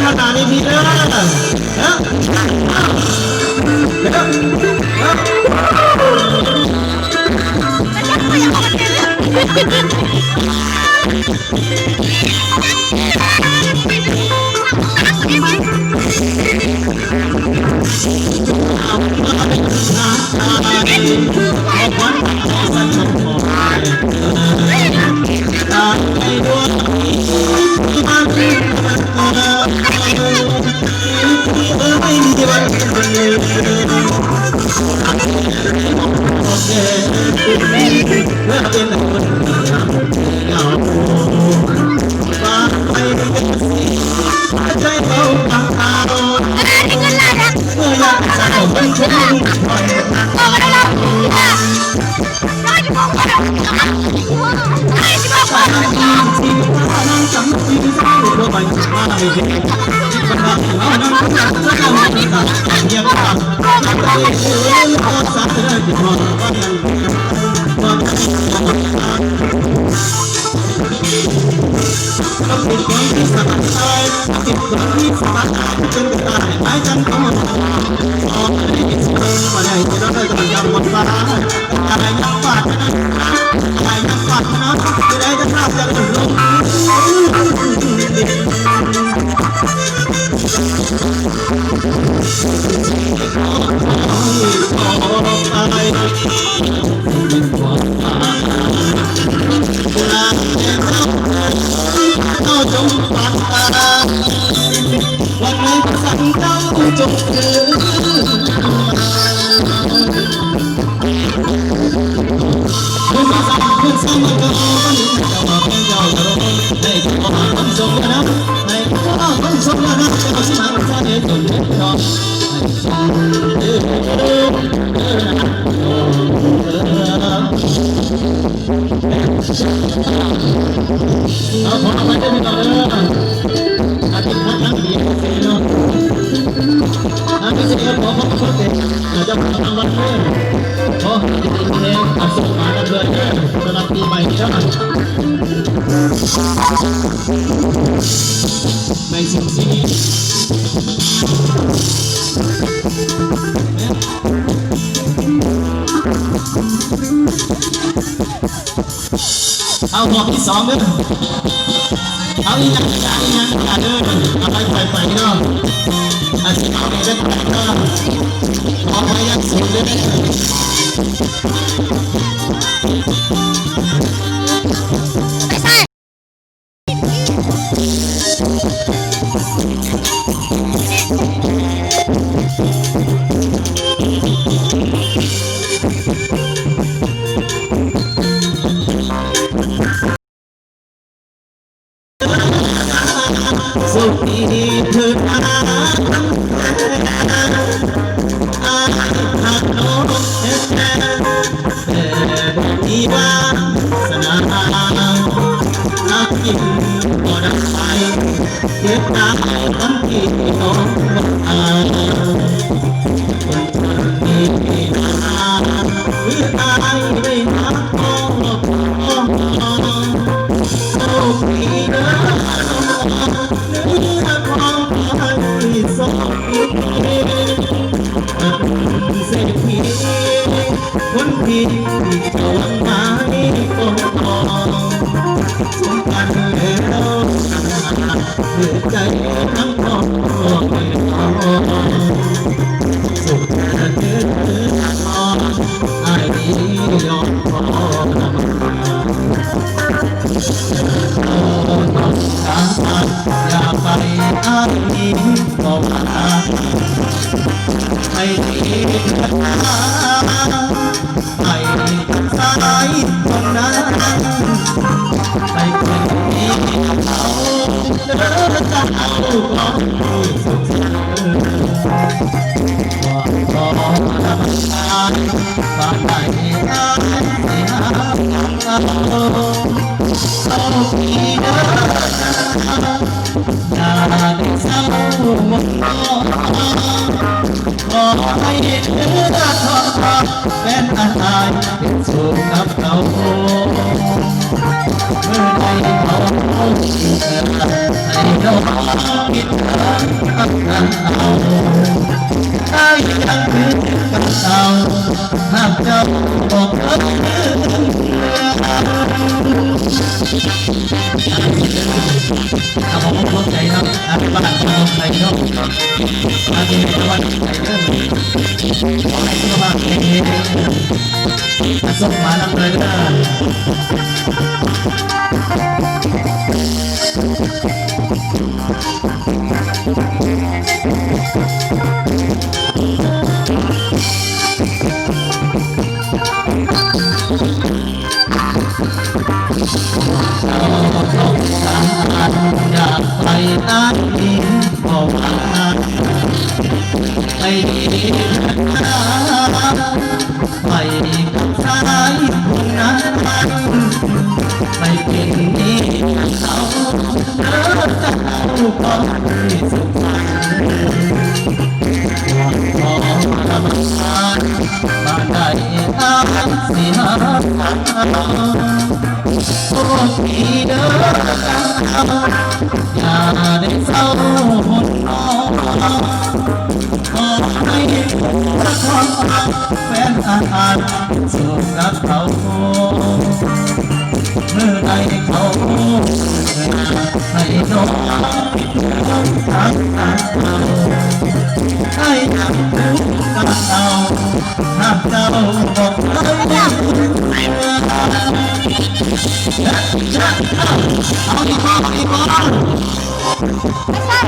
ขนาดนี้พี่เด้อเอาหอกที่สองเด้อเอาอีกอย่างเด้อเอาไปไปเนาะอาชีพเอาไปได้ไปเนาะเอาไปยังสุดเลยสุขีเถิดอาหักน้องแท้แต่บอกที่ว่าสนานักกินก็ได้เก็บตาทั้งที่น้องอาคนที่นาหรือตายได้หักน้องโอ้พี่เด้อเศรษฐีคนที่จะวันมานี้ก็พอสมกันแล้วเพื่อใจทั้งครอบครัวสุขเกิดนอนไอ้ยอมขออย่าไปอ้างอิงก็มาให้ดีให้สายตรงนั้นให้คนนี้เขาเดินจะเอาของสุขว่าขอธรรมชาติบ้านไหนได้เสียเอาพี่เดินอย่าได้เศร้าหมองขอให้เธอทอดเป็นอาหารเป็นสุขกับเราเมื่อใดเขาให้ ให้น้องคิดถึงเอาไอ้ยังคิดกับเราหากเจ้าบอกเลิกเอาของพวกใจเนาะบ้านของใจเนาะอาจจะเป็นวันใจเรื่องขอให้ทุกบ้านเองส่งมาลังเลยนะอยากไปนั่งยิ้มบอกไปดีไปกับชายคนนั้นไปเป็นนี้เขาเลิกจะเอาก็ไม่สุขสันต์ขอรำคาญมาได้ตามเสียโอ้พี่เด้ออย่าได้เศร้าหดน้องขอให้ประคองแฟนอาหารสู่กับเขาเมื่อใดเขาให้น้องทั้งเราให้ทั้งผู้กับเราหากเจ้าบอกให้เอาอีกบ้าง